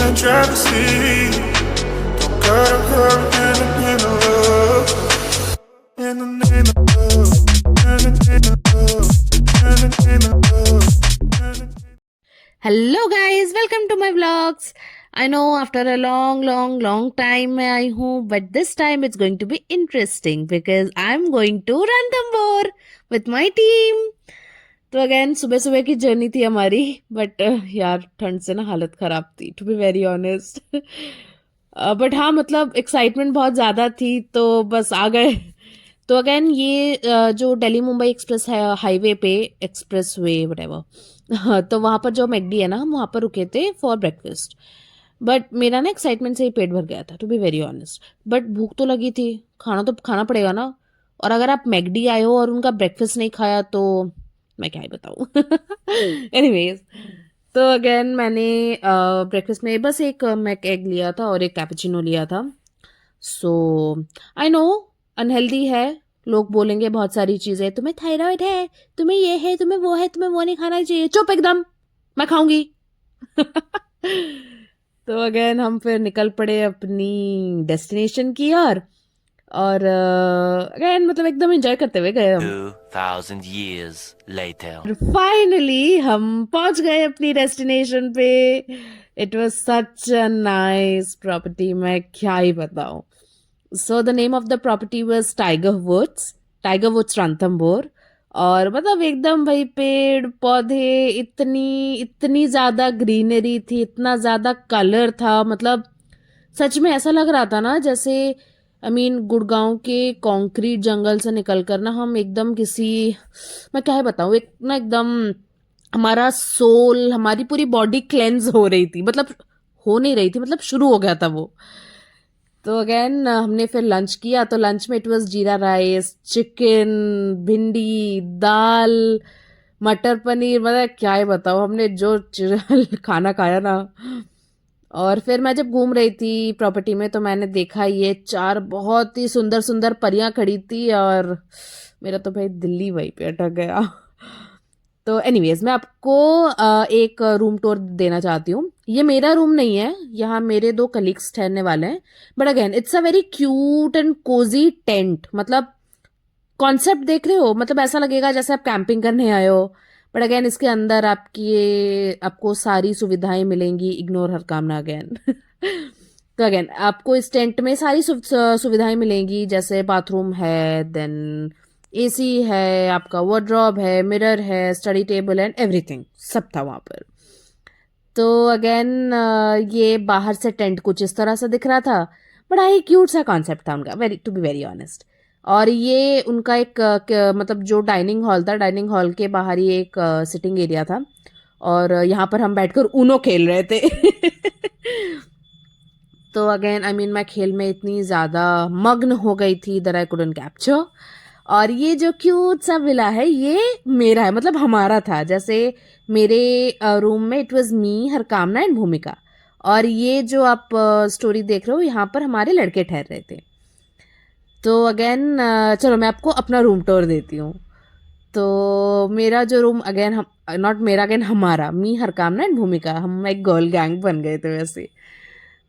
and travesty. Don't gotta come in the love. In the name of love. In the name of love. In the name of love. Hello guys, welcome to my vlogs. I know after a long time मैं आई हूँ, but this time it's going to be interesting because I am going to Ranthambore with my team. तो again सुबह सुबह की journey थी हमारी, but यार ठंड से ना हालत खराब थी, to be very honest. But हाँ, मतलब एक्साइटमेंट बहुत ज़्यादा थी, तो बस आ गए। तो अगेन ये जो दिल्ली मुंबई एक्सप्रेस है हाईवे पे, एक्सप्रेस वे वटेवर, तो वहाँ पर जो मैकडी है ना, हम वहाँ पर रुके थे फॉर ब्रेकफास्ट। बट मेरा ना एक्साइटमेंट से ही पेट भर गया था, to be very honest. But भूख तो लगी थी, खाना तो खाना पड़ेगा ना। और अगर आप मैकडी आए हो और उनका ब्रेकफास्ट नहीं खाया तो मैं क्या ही बताऊँ। एनीवेज, तो अगेन मैंने ब्रेकफास्ट में बस एक मैक एग लिया था और एक कैपुचिनो लिया था। सो आई नो अनहेल्दी है, लोग बोलेंगे बहुत सारी चीजें, तुम्हें थायराइड है, तुम्हें ये है, तुम्हें वो है, तुम्हें वो नहीं खाना चाहिए। चुप एकदम, मैं खाऊंगी। तो अगेन हम फिर निकल पड़े अपनी डेस्टिनेशन की ओर। और अगेन मतलब एकदम एंजॉय करते हुए गए हम। 2000 years later. फाइनली हम पहुंच गए अपनी डेस्टिनेशन पे। It was such a nice property, मैं क्या ही बताऊं। So the name of the property was Tiger Woods Ranthambore. और मतलब एकदम भाई पेड़ पौधे, इतनी इतनी ज्यादा ग्रीनरी थी, इतना ज्यादा कलर था, मतलब सच में ऐसा लग रहा था ना जैसे गुड़गांव के कंक्रीट जंगल से निकलकर ना हम एकदम किसी, मैं क्या है बताऊँ, एक ना एकदम हमारा सोल, हमारी पूरी बॉडी क्लेंज हो रही थी, मतलब हो नहीं रही थी, मतलब शुरू हो गया था वो। तो अगेन हमने फिर लंच किया, तो लंच में इट वाज जीरा राइस, चिकन, भिंडी, दाल, मटर पनीर, मतलब क्या ही बताओ, हमने जो खाना खाया ना। और फिर मैं जब घूम रही थी प्रॉपर्टी में तो मैंने देखा ये 4 बहुत ही सुंदर सुंदर परियां खड़ी थी, और मेरा तो भाई दिल्ली वहीं पे अटक गया। तो एनीवेज मैं आपको एक रूम टूर देना चाहती हूँ। ये मेरा रूम नहीं है, यहाँ मेरे 2 कलीग्स ठहरने वाले हैं। But again it's a very cute and cosy tent, मतलब कॉन्सेप्ट देख रहे हो, मतलब ऐसा लगेगा जैसे आप कैंपिंग करने आए हो। बट अगेन इसके अंदर आपको सारी सुविधाएं मिलेंगी। इग्नोर हर कामना अगेन। तो अगेन आपको इस टेंट में सारी सुविधाएं मिलेंगी, जैसे बाथरूम है, देन एसी है, आपका वार्डरोब है, मिरर है, स्टडी टेबल एंड एवरीथिंग, सब था वहां पर। तो अगेन ये बाहर से टेंट कुछ इस तरह से दिख रहा था। बड़ा ही क्यूट सा कॉन्सेप्ट था उनका, very to be very honest. और ये उनका एक मतलब जो डाइनिंग हॉल था, डाइनिंग हॉल के बाहर ही एक सिटिंग एरिया था, और यहाँ पर हम बैठकर ऊनो खेल रहे थे। तो अगेन मैं खेल में इतनी ज़्यादा मग्न हो गई थी दैट आई कुडंट कैप्चर। और ये जो क्यूट सा विला है ये मेरा है, मतलब हमारा था। जैसे मेरे रूम में इट वाज मी, हरकामना एंड भूमिका। और ये जो आप स्टोरी देख रहे हो, यहाँ पर हमारे लड़के ठहर रहे थे। तो अगेन चलो मैं आपको अपना रूम टूर देती हूँ। तो मेरा जो रूम, अगेन हम, नॉट मेरा, अगेन हमारा, मी, हरकामना एंड भूमिका, हम एक गर्ल गैंग बन गए थे वैसे।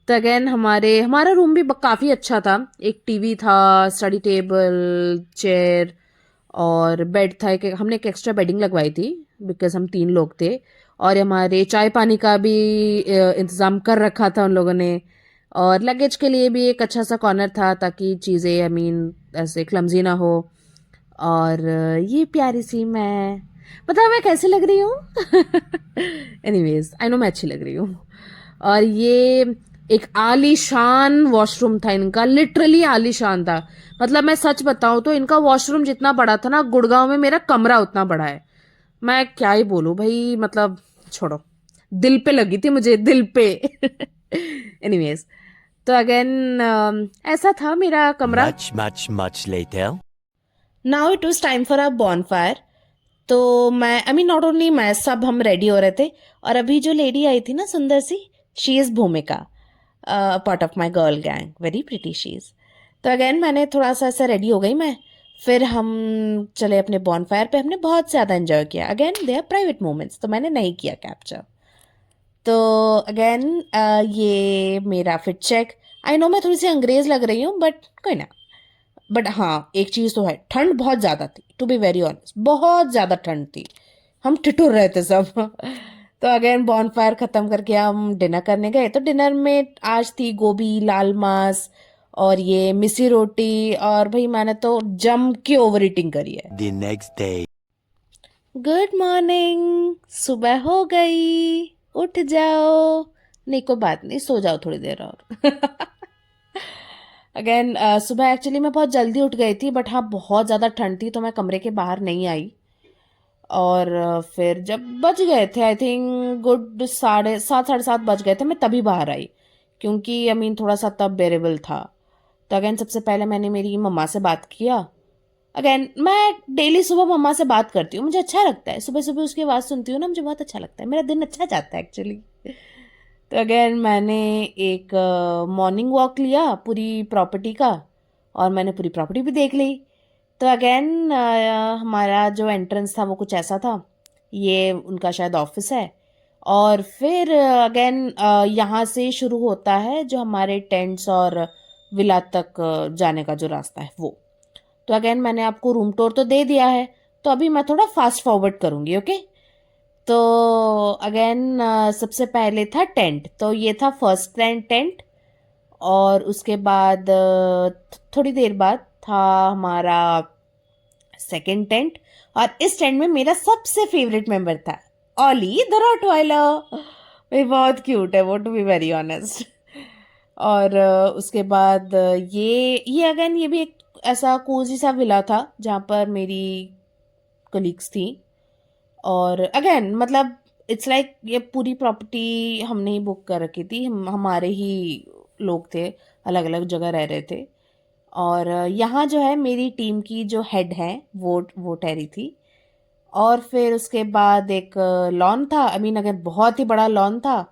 तो अगेन हमारा रूम भी काफ़ी अच्छा था। एक टीवी था, स्टडी टेबल, चेयर और बेड था। हमने एक एक्स्ट्रा बेडिंग लगवाई थी बिकॉज हम 3 लोग थे। और हमारे चाय पानी का भी इंतज़ाम कर रखा था उन लोगों ने। और लगेज के लिए भी एक अच्छा सा कॉर्नर था ताकि चीज़ें ऐसे क्लमजी ना हो। और ये प्यारी सी मैं, पता मैं कैसे लग रही हूँ। एनीवेज आई नो मैं अच्छी लग रही हूँ। और ये एक आलीशान वॉशरूम था इनका, लिटरली आलीशान था। मतलब मैं सच बताऊं तो इनका वॉशरूम जितना बड़ा था ना, गुड़गांव में मेरा कमरा उतना बड़ा है। मैं क्या ही बोलूं भाई, मतलब छोड़ो, दिल पे लगी थी मुझे, दिल पे। एनीवेज, तो अगेन ऐसा था मेरा कमरा। Much later. Now it was time for a bonfire. तो मैं नॉट ओनली मैं, सब हम रेडी हो रहे थे। और अभी जो लेडी आई थी ना सुंदर सी, शी इज़ भूमिका, part of my girl gang, very pretty she is. तो अगेन मैंने थोड़ा सा ऐसा रेडी हो गई मैं। फिर हम चले अपने बॉनफायर पे, हमने बहुत ज़्यादा एंजॉय किया। Again they are private moments, तो मैंने नहीं किया कैप्चर। तो अगेन ये मेरा फिट चेक। आई नो मैं थोड़ी सी अंग्रेज लग रही हूँ बट कोई ना। बट हाँ एक चीज़ तो है, ठंड बहुत ज़्यादा थी, टू बी वेरी ऑनेस्ट बहुत ज़्यादा ठंड थी, हम ठिठुर रहे थे सब। तो अगेन बॉनफायर ख़त्म करके हम डिनर करने गए। तो डिनर में आज थी गोभी, लाल मांस और ये मिसी रोटी, और भाई मैंने तो जम के ओवर ईटिंग करी है। The next day. Good morning, सुबह हो गई, उठ जाओ। नहीं कोई बात नहीं, सो जाओ थोड़ी देर और। अगेन सुबह एक्चुअली मैं बहुत जल्दी उठ गई थी, बट हाँ बहुत ज़्यादा ठंड थी तो मैं कमरे के बाहर नहीं आई। और फिर जब बज गए थे आई थिंक गुड 7:30 7:30 बज गए थे, मैं तभी बाहर आई क्योंकि आई मीन थोड़ा सा तब बेरेबल था। तो अगेन सबसे पहले मैंने मेरी मम्मा से बात किया। अगेन मैं डेली सुबह मम्मा से बात करती हूँ, मुझे अच्छा लगता है, सुबह सुबह उसकी आवाज़ सुनती हूँ ना, मुझे बहुत अच्छा लगता है, मेरा दिन अच्छा जाता है एक्चुअली। तो अगेन मैंने एक मॉर्निंग वॉक लिया पूरी प्रॉपर्टी का, और मैंने पूरी प्रॉपर्टी भी देख ली। तो अगेन हमारा जो एंट्रेंस था वो कुछ ऐसा था, ये उनका शायद ऑफिस है। और फिर अगेन यहाँ से शुरू होता है जो हमारे टेंट्स और विला तक जाने का जो रास्ता है वो। तो अगेन मैंने आपको रूम टूर तो दे दिया है, तो अभी मैं थोड़ा फास्ट फॉरवर्ड करूँगी, ओके। तो अगेन सबसे पहले था टेंट, तो ये था फर्स्ट टेंट। और उसके बाद थोड़ी देर बाद था हमारा सेकंड टेंट, और इस टेंट में मेरा सबसे फेवरेट मेंबर था ऑली द रॉटवाइलर। भाई बहुत क्यूट है वो, टू बी वेरी ऑनेस्ट। और उसके बाद ये अगेन ये भी एक ऐसा कोजी सा विला था जहाँ पर मेरी कलीग्स थी। और अगेन मतलब इट्स लाइक ये पूरी प्रॉपर्टी हमने ही बुक कर रखी थी, हमारे ही लोग थे, अलग अलग जगह रह रहे थे। और यहाँ जो है मेरी टीम की जो हेड है वो ठहरी थी। और फिर उसके बाद एक लॉन था, आई मीन अगर बहुत ही बड़ा लॉन था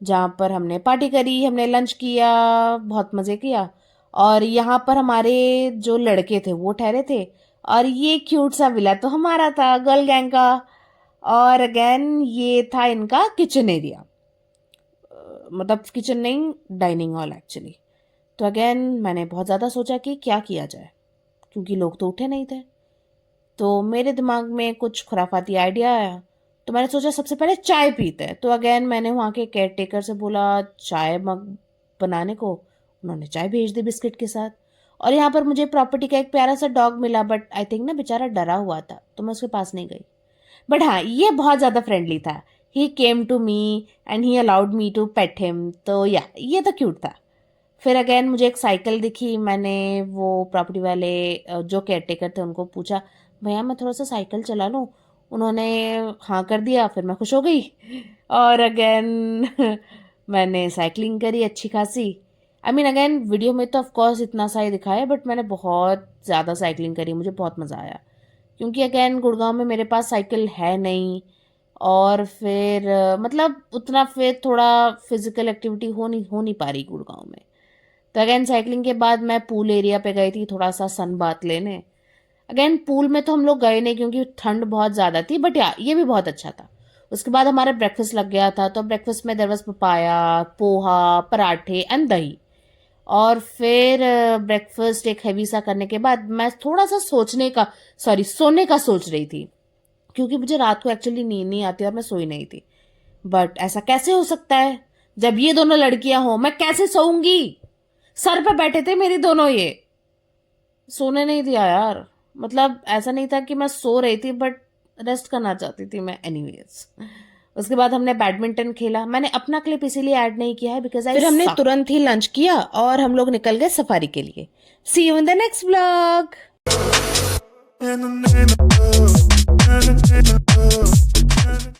जहाँ पर हमने पार्टी करी, हमने लंच किया, बहुत मज़े किया। और यहाँ पर हमारे जो लड़के थे वो ठहरे थे, और ये क्यूट सा विला तो हमारा था गर्ल गैंग का। और अगेन ये था इनका किचन एरिया, मतलब किचन नहीं डाइनिंग हॉल एक्चुअली। तो अगेन मैंने बहुत ज़्यादा सोचा कि क्या किया जाए, क्योंकि लोग तो उठे नहीं थे। तो मेरे दिमाग में कुछ खुराफाती आइडिया आया, तो मैंने सोचा सबसे पहले चाय पीते हैं। तो अगेन मैंने वहाँ के केयर टेकर से बोला चाय मग बनाने को, उन्होंने चाय भेज दी बिस्किट के साथ। और यहाँ पर मुझे प्रॉपर्टी का एक प्यारा सा डॉग मिला, बट आई थिंक ना बेचारा डरा हुआ था तो मैं उसके पास नहीं गई। बट हाँ ये बहुत ज़्यादा फ्रेंडली था, he came to me and he allowed me to pet him. तो या ये तो क्यूट था। फिर अगेन मुझे एक साइकिल दिखी, मैंने वो प्रॉपर्टी वाले जो केयर टेकर थे उनको पूछा भैया मैं थोड़ा सा साइकिल चला लूँ, उन्होंने हाँ कर दिया, फिर मैं खुश हो गई। और अगेन मैंने साइकिलिंग करी अच्छी खासी। आई मीन अगेन वीडियो में तो ऑफकोर्स इतना सा ही दिखाया, बट मैंने बहुत ज़्यादा साइकिलिंग करी, मुझे बहुत मज़ा आया क्योंकि अगेन गुड़गांव में मेरे पास साइकिल है नहीं। और फिर मतलब उतना फिर थोड़ा फिजिकल एक्टिविटी हो नहीं पा रही गुड़गांव में। तो अगेन साइकिलिंग के बाद मैं पूल एरिया पे गई थी थोड़ा सा सन बात लेने। अगेन पूल में तो हम लोग गए नहीं क्योंकि ठंड बहुत ज़्यादा थी, बट या ये भी बहुत अच्छा था। उसके बाद हमारा ब्रेकफास्ट लग गया था, तो ब्रेकफास्ट में देयर वाज पपाया, पोहा, पराठे एंड दही। और फिर ब्रेकफास्ट एक हैवी सा करने के बाद मैं थोड़ा सा सोने का सोच रही थी, क्योंकि मुझे रात को एक्चुअली नींद नहीं आती और मैं सोई नहीं थी। बट ऐसा कैसे हो सकता है जब ये दोनों लड़कियां हो, मैं कैसे सोऊंगी? सर पे बैठे थे मेरी दोनों, ये सोने नहीं दिया यार। मतलब ऐसा नहीं था कि मैं सो रही थी, बट रेस्ट करना चाहती थी मैं एनीवेज। उसके बाद हमने बैडमिंटन खेला, मैंने अपना क्लिप इसीलिए ऐड नहीं किया है बिकॉज फिर हमने तुरंत ही लंच किया और हम लोग निकल गए सफारी के लिए। See you in the next vlog. In the name of love, in the name of love.